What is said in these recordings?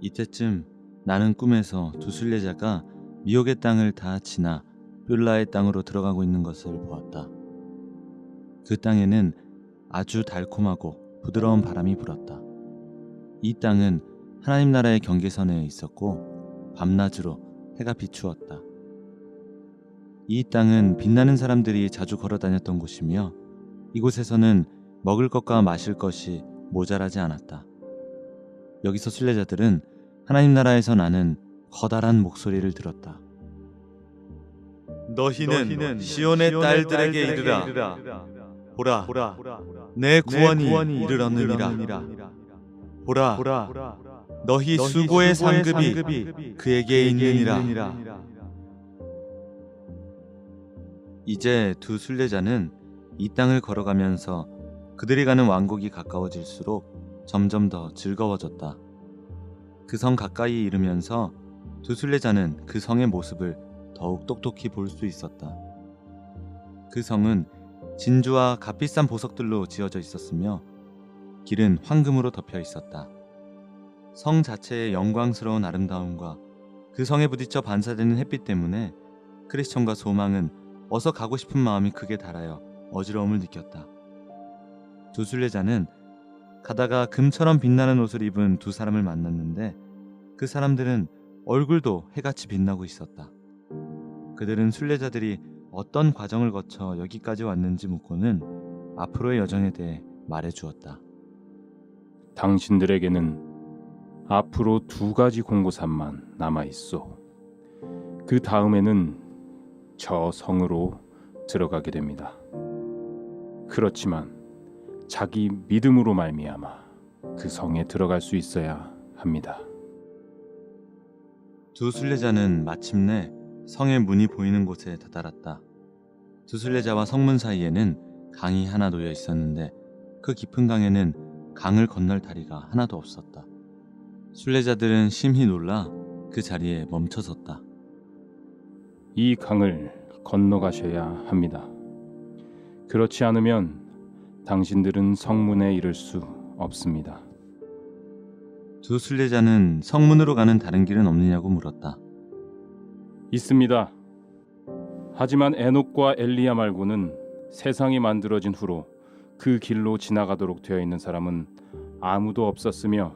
이때쯤 나는 꿈에서 두 순례자가 미혹의 땅을 다 지나 뷸라의 땅으로 들어가고 있는 것을 보았다. 그 땅에는 아주 달콤하고 부드러운 바람이 불었다. 이 땅은 하나님 나라의 경계선에 있었고 밤낮으로 해가 비추었다. 이 땅은 빛나는 사람들이 자주 걸어 다녔던 곳이며 이곳에서는 먹을 것과 마실 것이 모자라지 않았다. 여기서 순례자들은 하나님 나라에서 나는 커다란 목소리를 들었다. 너희는 시온의 딸들에게 이르라. 보라, 내 구원이 이르렀느니라. 보라, 너희 수고의 상급이 그에게 있느니라. 이제 두 순례자는 이 땅을 걸어가면서 그들이 가는 왕국이 가까워질수록 점점 더 즐거워졌다. 그 성 가까이 이르면서 두 순례자는 그 성의 모습을 더욱 똑똑히 볼 수 있었다. 그 성은 진주와 값비싼 보석들로 지어져 있었으며 길은 황금으로 덮여 있었다. 성 자체의 영광스러운 아름다움과 그 성에 부딪혀 반사되는 햇빛 때문에 크리스천과 소망은 어서 가고 싶은 마음이 극에 달하여 어지러움을 느꼈다. 두 순례자는 가다가 금처럼 빛나는 옷을 입은 두 사람을 만났는데 그 사람들은 얼굴도 해같이 빛나고 있었다. 그들은 순례자들이 어떤 과정을 거쳐 여기까지 왔는지 묻고는 앞으로의 여정에 대해 말해주었다. 당신들에게는 앞으로 2가지 공고산만 남아있소. 그 다음에는 저 성으로 들어가게 됩니다. 그렇지만 자기 믿음으로 말미암아 그 성에 들어갈 수 있어야 합니다. 두 순례자는 마침내 성의 문이 보이는 곳에 다다랐다. 두 순례자와 성문 사이에는 강이 하나 놓여 있었는데 그 깊은 강에는 강을 건널 다리가 하나도 없었다. 순례자들은 심히 놀라 그 자리에 멈춰섰다. 이 강을 건너가셔야 합니다. 그렇지 않으면 당신들은 성문에 이를 수 없습니다. 두 순례자는 성문으로 가는 다른 길은 없느냐고 물었다. 있습니다. 하지만 에녹과 엘리야 말고는 세상이 만들어진 후로 그 길로 지나가도록 되어 있는 사람은 아무도 없었으며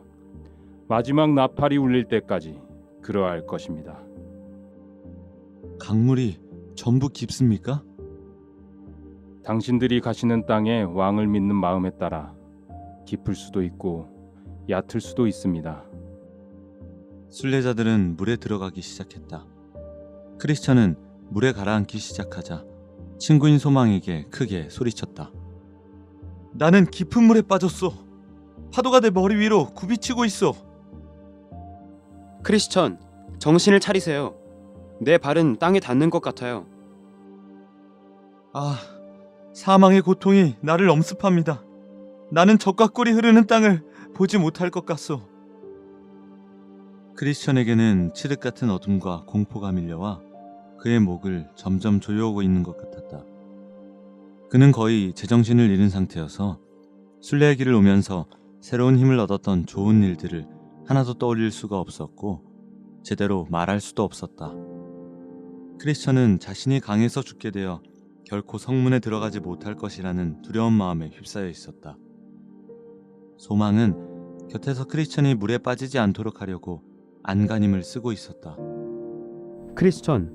마지막 나팔이 울릴 때까지 그러할 것입니다. 강물이 전부 깊습니까? 당신들이 가시는 땅에 왕을 믿는 마음에 따라 깊을 수도 있고 얕을 수도 있습니다. 순례자들은 물에 들어가기 시작했다. 크리스천은 물에 가라앉기 시작하자 친구인 소망에게 크게 소리쳤다. 나는 깊은 물에 빠졌소. 파도가 내 머리 위로 굽이치고 있어. 크리스천, 정신을 차리세요. 내 발은 땅에 닿는 것 같아요. 아, 사망의 고통이 나를 엄습합니다. 나는 젖과 꿀이 흐르는 땅을 보지 못할 것 같소. 크리스천에게는 칠흑 같은 어둠과 공포가 밀려와 그의 목을 점점 조여오고 있는 것 같았다. 그는 거의 제정신을 잃은 상태여서 순례의 길을 오면서 새로운 힘을 얻었던 좋은 일들을 하나도 떠올릴 수가 없었고 제대로 말할 수도 없었다. 크리스천은 자신이 강에서 죽게 되어 결코 성문에 들어가지 못할 것이라는 두려운 마음에 휩싸여 있었다. 소망은 곁에서 크리스천이 물에 빠지지 않도록 하려고 안간힘을 쓰고 있었다. 크리스천,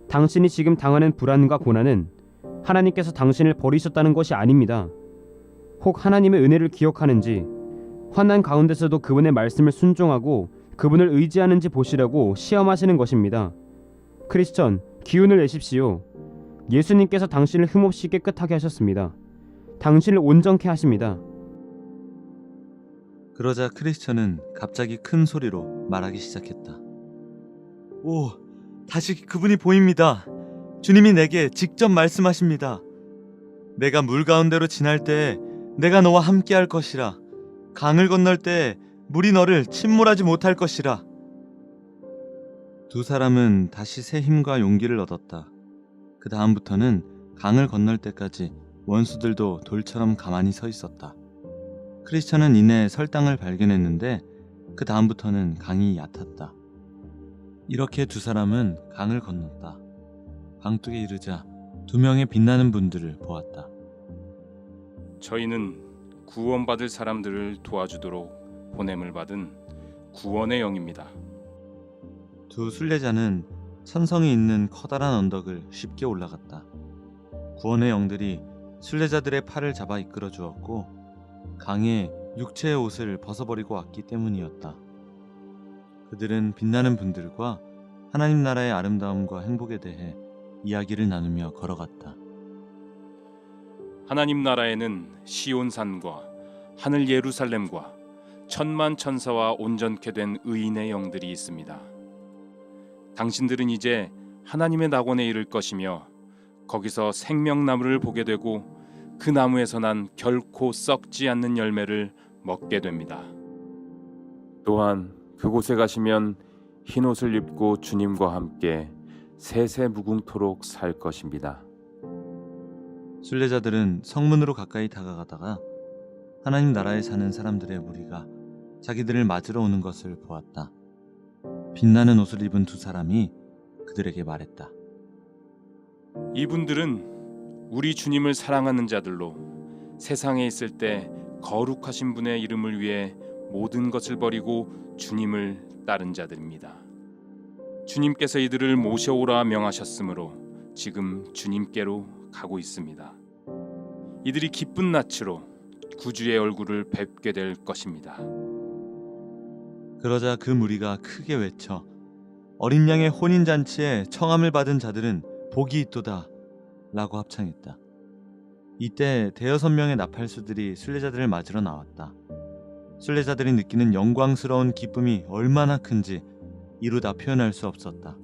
당신이 지금 당하는 불안과 고난은 하나님께서 당신을 버리셨다는 것이 아닙니다. 혹 하나님의 은혜를 기억하는지, 환난 가운데서도 그분의 말씀을 순종하고 그분을 의지하는지 보시려고 시험하시는 것입니다. 크리스천, 기운을 내십시오. 예수님께서 당신을 흠없이 깨끗하게 하셨습니다. 당신을 온전케 하십니다. 그러자 크리스천은 갑자기 큰 소리로 말하기 시작했다. 오, 다시 그분이 보입니다. 주님이 내게 직접 말씀하십니다. 내가 물 가운데로 지날 때 내가 너와 함께 할 것이라. 강을 건널 때 물이 너를 침몰하지 못할 것이라. 두 사람은 다시 새 힘과 용기를 얻었다. 그 다음부터는 강을 건널 때까지 원수들도 돌처럼 가만히 서 있었다. 크리스천은 이내 설 땅을 발견했는데 그 다음부터는 강이 얕았다. 이렇게 두 사람은 강을 건넜다. 강둑에 이르자 두 명의 빛나는 분들을 보았다. 저희는 구원받을 사람들을 도와주도록 보냄을 받은 구원의 영입니다. 두 순례자는 천성이 있는 커다란 언덕을 쉽게 올라갔다. 구원의 영들이 순례자들의 팔을 잡아 이끌어 주었고 강에 육체의 옷을 벗어버리고 왔기 때문이었다. 그들은 빛나는 분들과 하나님 나라의 아름다움과 행복에 대해 이야기를 나누며 걸어갔다. 하나님 나라에는 시온산과 하늘 예루살렘과 천만 천사와 온전케 된 의인의 영들이 있습니다. 당신들은 이제 하나님의 낙원에 이를 것이며 거기서 생명나무를 보게 되고 그 나무에서 난 결코 썩지 않는 열매를 먹게 됩니다. 또한 그곳에 가시면 흰 옷을 입고 주님과 함께 세세 무궁토록 살 것입니다. 순례자들은 성문으로 가까이 다가가다가 하나님 나라에 사는 사람들의 무리가 자기들을 맞으러 오는 것을 보았다. 빛나는 옷을 입은 두 사람이 그들에게 말했다. 이분들은 우리 주님을 사랑하는 자들로 세상에 있을 때 거룩하신 분의 이름을 위해 모든 것을 버리고 주님을 따른 자들입니다. 주님께서 이들을 모셔오라 명하셨으므로 지금 주님께로 가고 있습니다. 이들이 기쁜 낯으로 구주의 얼굴을 뵙게 될 것입니다. 그러자 그 무리가 크게 외쳐 어린 양의 혼인잔치에 청함을 받은 자들은 복이 있도다 라고 합창했다. 이때 대여섯 명의 나팔수들이 순례자들을 맞으러 나왔다. 순례자들이 느끼는 영광스러운 기쁨이 얼마나 큰지 이루다 표현할 수 없었다.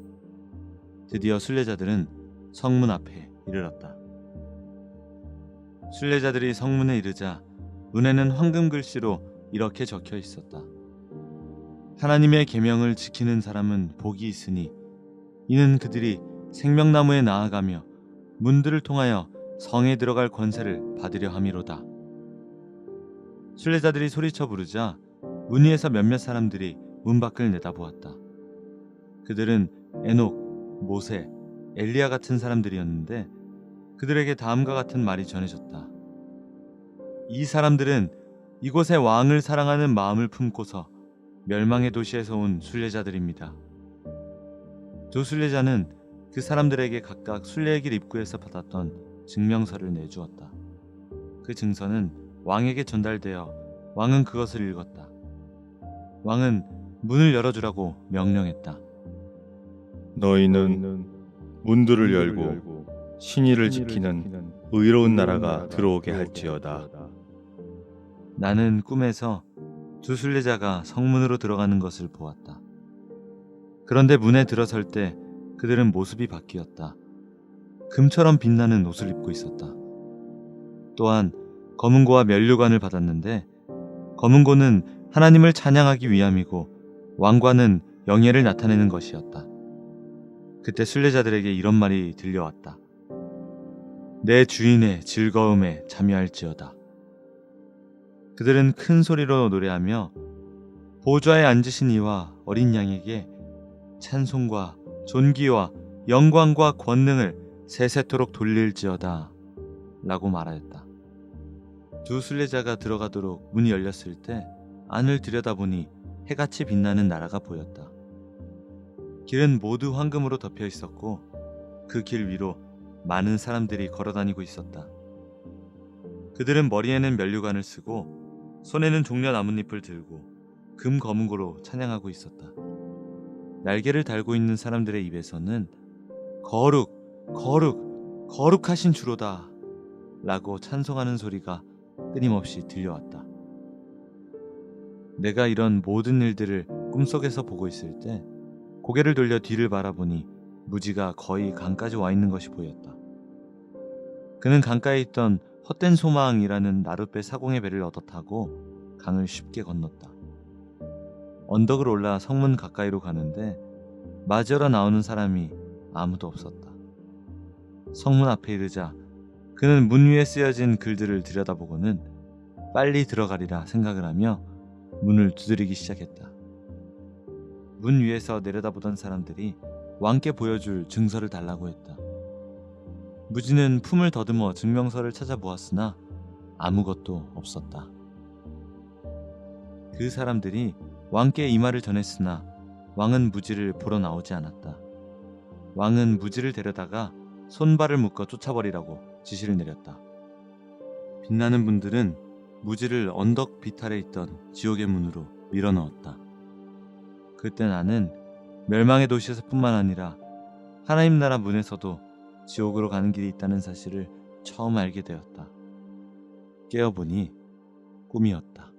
드디어 순례자들은 성문 앞에 이르렀다. 순례자들이 성문에 이르자 문에는 황금 글씨로 이렇게 적혀 있었다. 하나님의 계명을 지키는 사람은 복이 있으니 이는 그들이 생명나무에 나아가며 문들을 통하여 성에 들어갈 권세를 받으려 함이로다. 순례자들이 소리쳐 부르자 문 위에서 몇몇 사람들이 문 밖을 내다보았다. 그들은 에녹, 모세, 엘리야 같은 사람들이었는데 그들에게 다음과 같은 말이 전해졌다. 이 사람들은 이곳의 왕을 사랑하는 마음을 품고서 멸망의 도시에서 온 순례자들입니다. 두 순례자는 그 사람들에게 각각 순례의 길 입구에서 받았던 증명서를 내주었다. 그 증서는 왕에게 전달되어 왕은 그것을 읽었다. 왕은 문을 열어주라고 명령했다. 너희는 문들을 열고 신의를 지키는 의로운 나라가 들어오게 할지어다. 나는 꿈에서 두 순례자가 성문으로 들어가는 것을 보았다. 그런데 문에 들어설 때 그들은 모습이 바뀌었다. 금처럼 빛나는 옷을 입고 있었다. 또한 검은고와 면류관을 받았는데 검은고는 하나님을 찬양하기 위함이고 왕관은 영예를 나타내는 것이었다. 그때 순례자들에게 이런 말이 들려왔다. 내 주인의 즐거움에 참여할지어다. 그들은 큰 소리로 노래하며 보좌에 앉으신 이와 어린 양에게 찬송과 존귀와 영광과 권능을 세세토록 돌릴지어다 라고 말하였다. 두 순례자가 들어가도록 문이 열렸을 때 안을 들여다보니 해같이 빛나는 나라가 보였다. 길은 모두 황금으로 덮여 있었고 그 길 위로 많은 사람들이 걸어다니고 있었다. 그들은 머리에는 면류관을 쓰고 손에는 종려 나뭇잎을 들고 금 검은고로 찬양하고 있었다. 날개를 달고 있는 사람들의 입에서는 거룩, 거룩, 거룩하신 주로다 라고 찬송하는 소리가 끊임없이 들려왔다. 내가 이런 모든 일들을 꿈속에서 보고 있을 때 고개를 돌려 뒤를 바라보니 무지가 거의 강까지 와 있는 것이 보였다. 그는 강가에 있던 헛된 소망이라는 나룻배 사공의 배를 얻어 타고 강을 쉽게 건넜다. 언덕을 올라 성문 가까이로 가는데 맞으러 나오는 사람이 아무도 없었다. 성문 앞에 이르자 그는 문 위에 쓰여진 글들을 들여다보고는 빨리 들어가리라 생각을 하며 문을 두드리기 시작했다. 문 위에서 내려다보던 사람들이 왕께 보여줄 증서를 달라고 했다. 무지는 품을 더듬어 증명서를 찾아보았으나 아무것도 없었다. 그 사람들이 왕께 이 말을 전했으나 왕은 무지를 보러 나오지 않았다. 왕은 무지를 데려다가 손발을 묶어 쫓아버리라고 지시를 내렸다. 빛나는 분들은 무지를 언덕 비탈에 있던 지옥의 문으로 밀어넣었다. 그때 나는 멸망의 도시에서뿐만 아니라 하나님 나라 문에서도 지옥으로 가는 길이 있다는 사실을 처음 알게 되었다. 깨어보니 꿈이었다.